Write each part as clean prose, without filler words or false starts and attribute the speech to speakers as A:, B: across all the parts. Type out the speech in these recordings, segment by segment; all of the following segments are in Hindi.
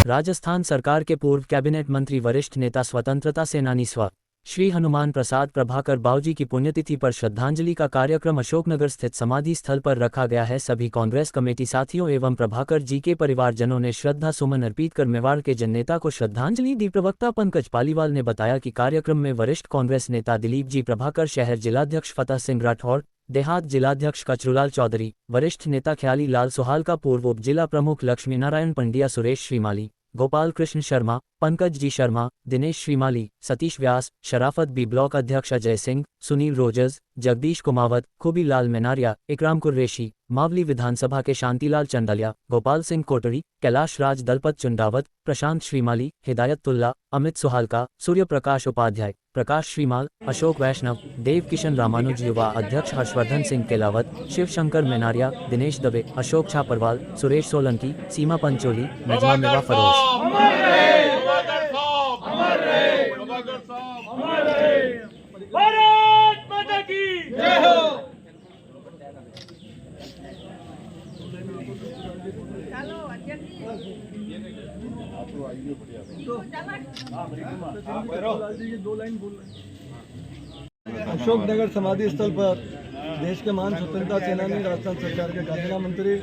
A: राजस्थान सरकार के पूर्व कैबिनेट मंत्री वरिष्ठ नेता स्वतंत्रता सेनानी स्व. श्री हनुमान प्रसाद प्रभाकर बावजी की पुण्यतिथि पर श्रद्धांजलि का कार्यक्रम अशोकनगर स्थित समाधि स्थल पर रखा गया है। सभी कांग्रेस कमेटी साथियों एवं प्रभाकर जी के परिवारजनों ने श्रद्धा सुमन अर्पित कर मेवाड़ के जननेता को श्रद्धांजलि दी। प्रवक्ता पंकज पालीवाल ने बताया कि कार्यक्रम में वरिष्ठ कांग्रेस नेता दिलीप जी प्रभाकर, शहर जिलाध्यक्ष फतेह सिंह राठौड़, देहात जिलाध्यक्ष कचरूलाल चौधरी, वरिष्ठ नेता ख्याली लाल सोहाल का पूर्व उप जिला प्रमुख लक्ष्मी नारायण पंड्या, सुरेश श्रीमाली, गोपाल कृष्ण शर्मा, पंकज जी शर्मा, दिनेश श्रीमाली, सतीश व्यास, शराफत बी ब्लॉक अध्यक्ष अजय सिंह, सुनील रोजर्स, जगदीश कुमावत, खुबी लाल मेनारिया, इकराम कुरैशी, मावली विधानसभा के शांतिलाल चंडलिया, गोपाल सिंह कोटड़ी, कैलाश राज दलपत चुंडावत, प्रशांत श्रीमाली, हिदायतुल्ला, अमित सुहालका, सूर्य प्रकाश उपाध्याय, प्रकाश श्रीमाल, अशोक वैष्णव, देव किशन रामानुज, युवा अध्यक्ष हर्षवर्धन सिंह केलावत, शिव शंकर मेनारिया, दिनेश दवे, अशोक छापरवाल, सुरेश सोलंकी, सीमा पंचोली, नजमा मेवा फरोश।
B: भारत माता की जय हो।
C: अशोकनगर समाधि स्थल पर देश के महान स्वतंत्रता सेनानी, राजस्थान सरकार के काबीना मंत्री,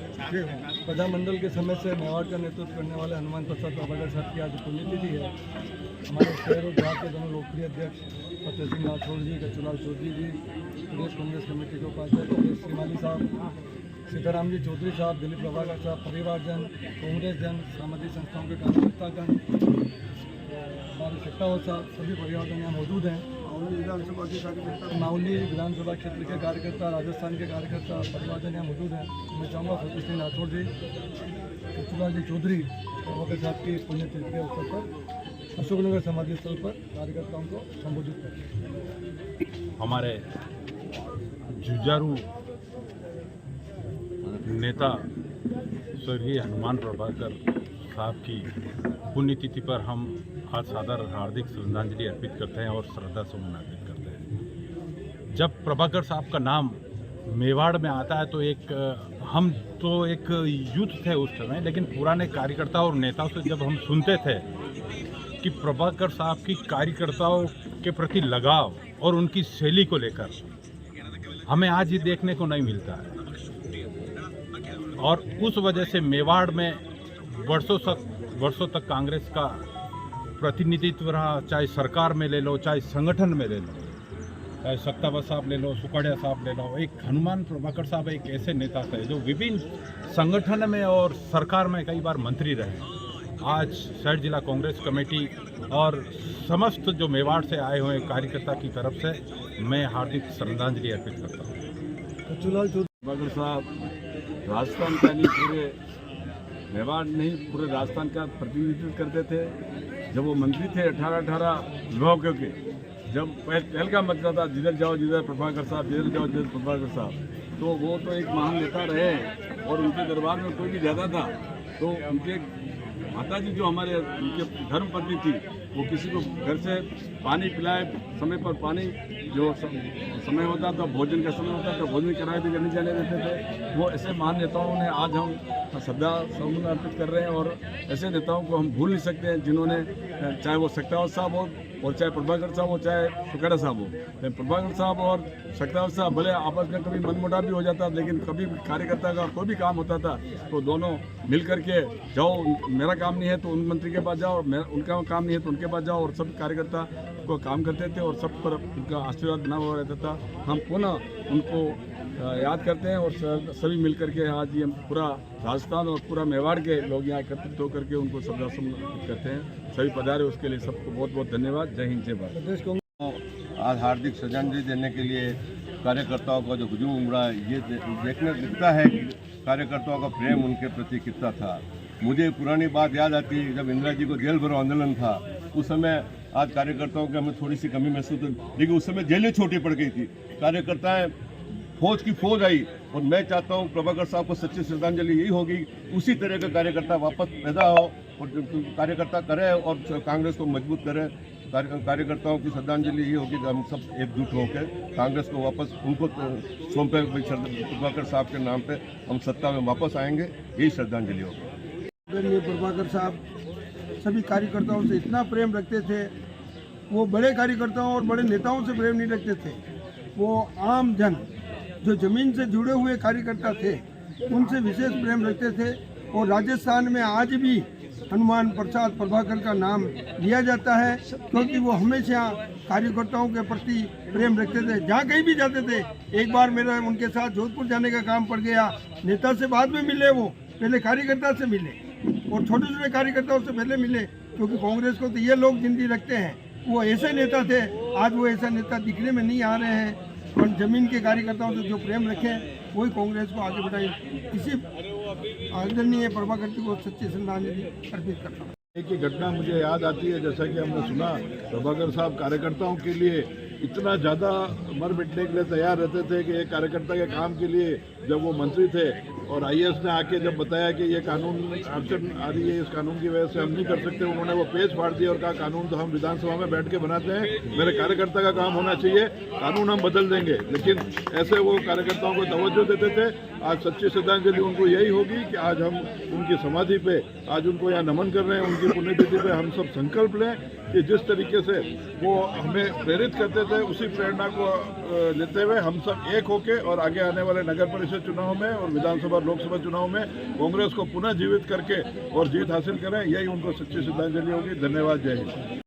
C: प्रधानमंडल के समय से मेवाड़ का नेतृत्व करने वाले हनुमान प्रसाद प्रभाकर साहब की आज पुण्यतिथि है। हमारे शहर और देहात के दोनों लोकप्रिय अध्यक्ष फतेह सिंह राठौड़ जी, कचरूलाल चौधरी जी, प्रदेश कांग्रेस कमेटी के उपाध्यक्ष सुरेश श्रीमाली साहब, सीताराम जी चौधरी साहब, दिलीप प्रभाकर साहब, परिवारजन, कांग्रेस जन, सामाजिक संस्थाओं के कार्यकर्तागण, हमारे सत्तावर साहब, सभी परिवारजन यहाँ मौजूद हैं। मावली विधानसभा क्षेत्र के कार्यकर्ता, राजस्थान के कार्यकर्ता, परिवारजन यहाँ मौजूद हैं। मैं चाहूँगा फतेह सिंह राठौड़ जी, कचरूलाल जी चौधरी प्रभाकर साहब की पुण्यतिथि के अवसर पर अशोकनगर समाधि स्थल पर कार्यकर्ताओं को संबोधित करें।
D: हमारे जुझारू नेता स्वर्गीय हनुमान प्रभाकर साहब की पुण्यतिथि पर हम आज सादर हार्दिक श्रद्धांजलि अर्पित करते हैं और श्रद्धा सुमन अर्पित करते हैं। जब प्रभाकर साहब का नाम मेवाड़ में आता है तो हम तो एक यूथ थे उस समय, लेकिन पुराने कार्यकर्ता और नेताओं से जब हम सुनते थे कि प्रभाकर साहब की कार्यकर्ताओं के प्रति लगाव और उनकी शैली को लेकर हमें आज ही देखने को नहीं मिलता है, और उस वजह से मेवाड़ में वर्षों तक कांग्रेस का प्रतिनिधित्व रहा। चाहे सरकार में ले लो, चाहे संगठन में ले लो, चाहे सत्तावर साहब ले लो, सुखड़िया साहब ले लो, एक हनुमान प्रभाकर साहब एक ऐसे नेता थे जो विभिन्न संगठन में और सरकार में कई बार मंत्री रहे। आज शहर जिला कांग्रेस कमेटी और समस्त जो मेवाड़ से आए हुए कार्यकर्ता की तरफ से मैं हार्दिक श्रद्धांजलि अर्पित करता हूँ।
C: कचरूलाल
E: प्रभाकर साहब राजस्थान का नहीं, पूरे मेवाड़ नहीं, पूरे राजस्थान का प्रतिनिधित्व करते थे। जब वो मंत्री थे 18 विभागों के, जब पहल का मतलब था जिधर जाओ जिधर प्रभाकर साहब, जिधर जाओ जिधर प्रभाकर साहब, तो वो तो एक महान नेता रहे। और उनके दरबार में कोई भी जाता था तो उनके माता जी जो हमारे उनके धर्म पत्नी थी, वो किसी को घर से पानी पिलाए, समय पर पानी जो समय होता था, भोजन का समय होता था, भोजन कराए भी नहीं जाने देते थे। वो ऐसे महान नेताओं ने आज हम श्रद्धा सुमन अर्पित कर रहे हैं, और ऐसे नेताओं को हम भूल नहीं सकते हैं जिन्होंने, चाहे वो सत्तावर साहब हो और चाहे प्रभाकर साहब हो, चाहे सुखड़ा साहब हो। प्रभाकर साहब और सत्तावर साहब भले आपस में कभी मनमुटाव भी हो जाता, लेकिन कभी कार्यकर्ता का कोई भी काम होता था तो दोनों मिल करके जाओ, मेरा काम नहीं है तो उन मंत्री के पास जाओ, उनका काम नहीं है तो उनके पास जाओ, और सब कार्यकर्ता को काम करते थे और सब पर उनका आशीर्वाद बना हुआ रहता था। हम पुनः उनको याद करते हैं और सभी मिलकर के आज ये पूरा राजस्थान और पूरा मेवाड़ के लोग यहाँ एकत्रित होकर के उनको श्रद्धासुमन अर्पित करते हैं। सभी पधारे उसके लिए सबको बहुत बहुत धन्यवाद। जय हिंद, जय भारत।
F: आज हार्दिक श्रद्धांजलि देने के लिए कार्यकर्ताओं का जो हुजूम उमड़ा, ये देखने दिखता है कि कार्यकर्ताओं का प्रेम उनके प्रति कितना था। मुझे पुरानी बात याद आती है, जब इंदिरा जी को जेल भरो आंदोलन था, उस समय आज कार्यकर्ताओं की हमें थोड़ी सी कमी महसूस हुई, लेकिन उस समय जेलें छोटी पड़ गई थी, कार्यकर्ताएं फौज की फौज आई। और मैं चाहता हूं प्रभाकर साहब को सच्ची श्रद्धांजलि यही होगी, उसी तरह का कार्यकर्ता वापस पैदा हो और कार्यकर्ता करे और कांग्रेस को मजबूत करे। कार्यकर्ताओं की श्रद्धांजलि ये होगी कि हम सब एकजुट होकर कांग्रेस को वापस उनको सौंपे, प्रभाकर साहब के नाम पे हम सत्ता में वापस आएंगे, यही श्रद्धांजलि होगी।
C: प्रभाकर साहब
G: सभी कार्यकर्ताओं से इतना प्रेम रखते थे। वो बड़े कार्यकर्ताओं और बड़े नेताओं से प्रेम नहीं रखते थे, वो आम जन जो ज़मीन से जुड़े हुए कार्यकर्ता थे उनसे विशेष प्रेम रखते थे। और राजस्थान में आज भी हनुमान प्रसाद प्रभाकर का नाम लिया जाता है, क्योंकि वो हमेशा कार्यकर्ताओं के प्रति प्रेम रखते थे। जहाँ कहीं भी जाते थे, एक बार मेरा उनके साथ जोधपुर जाने का काम पड़ गया, नेता से बाद में मिले, वो पहले कार्यकर्ता से मिले और छोटे छोटे कार्यकर्ताओं से पहले मिले, क्योंकि कांग्रेस को तो ये लोग जिंदगी रखते हैं। वो ऐसे नेता थे, आज वो ऐसा नेता दिखने में नहीं आ रहे हैं। और जमीन के कार्यकर्ताओं से जो प्रेम रखे वही कांग्रेस को आगे बढ़ाई। इसी आदरणीय प्रभाकर जी को सच्ची श्रद्धांजलि अर्पित करता हूँ।
H: एक ही घटना मुझे याद आती है, जैसा कि हमने सुना, प्रभाकर साहब कार्यकर्ताओं के लिए इतना ज़्यादा मर मिटने के लिए तैयार रहते थे कि एक कार्यकर्ता के काम के लिए जब वो मंत्री थे और आईएएस ने आके जब बताया कि ये कानून अड़चन आ रही है, इस कानून की वजह से हम नहीं कर सकते, उन्होंने वो पेज फाड़ दिया और कहा कानून तो हम विधानसभा में बैठ के बनाते हैं, मेरे कार्यकर्ता का काम होना चाहिए, कानून हम बदल देंगे। लेकिन ऐसे वो कार्यकर्ताओं को तवज्जो देते थे। आज सच्ची श्रद्धांजलि उनको यही होगी कि आज हम उनकी समाधि पे आज उनको यहाँ नमन कर रहे हैं। उनकी पुण्यतिथि पे हम सब संकल्प लें कि जिस तरीके से वो हमें प्रेरित करते थे, उसी प्रेरणा को लेते हुए हम सब एक होके और आगे आने वाले नगर परिषद चुनाव में और विधानसभा लोकसभा चुनाव में कांग्रेस को पुनः जीवित करके और जीत हासिल करें। यही उनको सच्ची श्रद्धांजलि होगी। धन्यवाद। जय हिंद।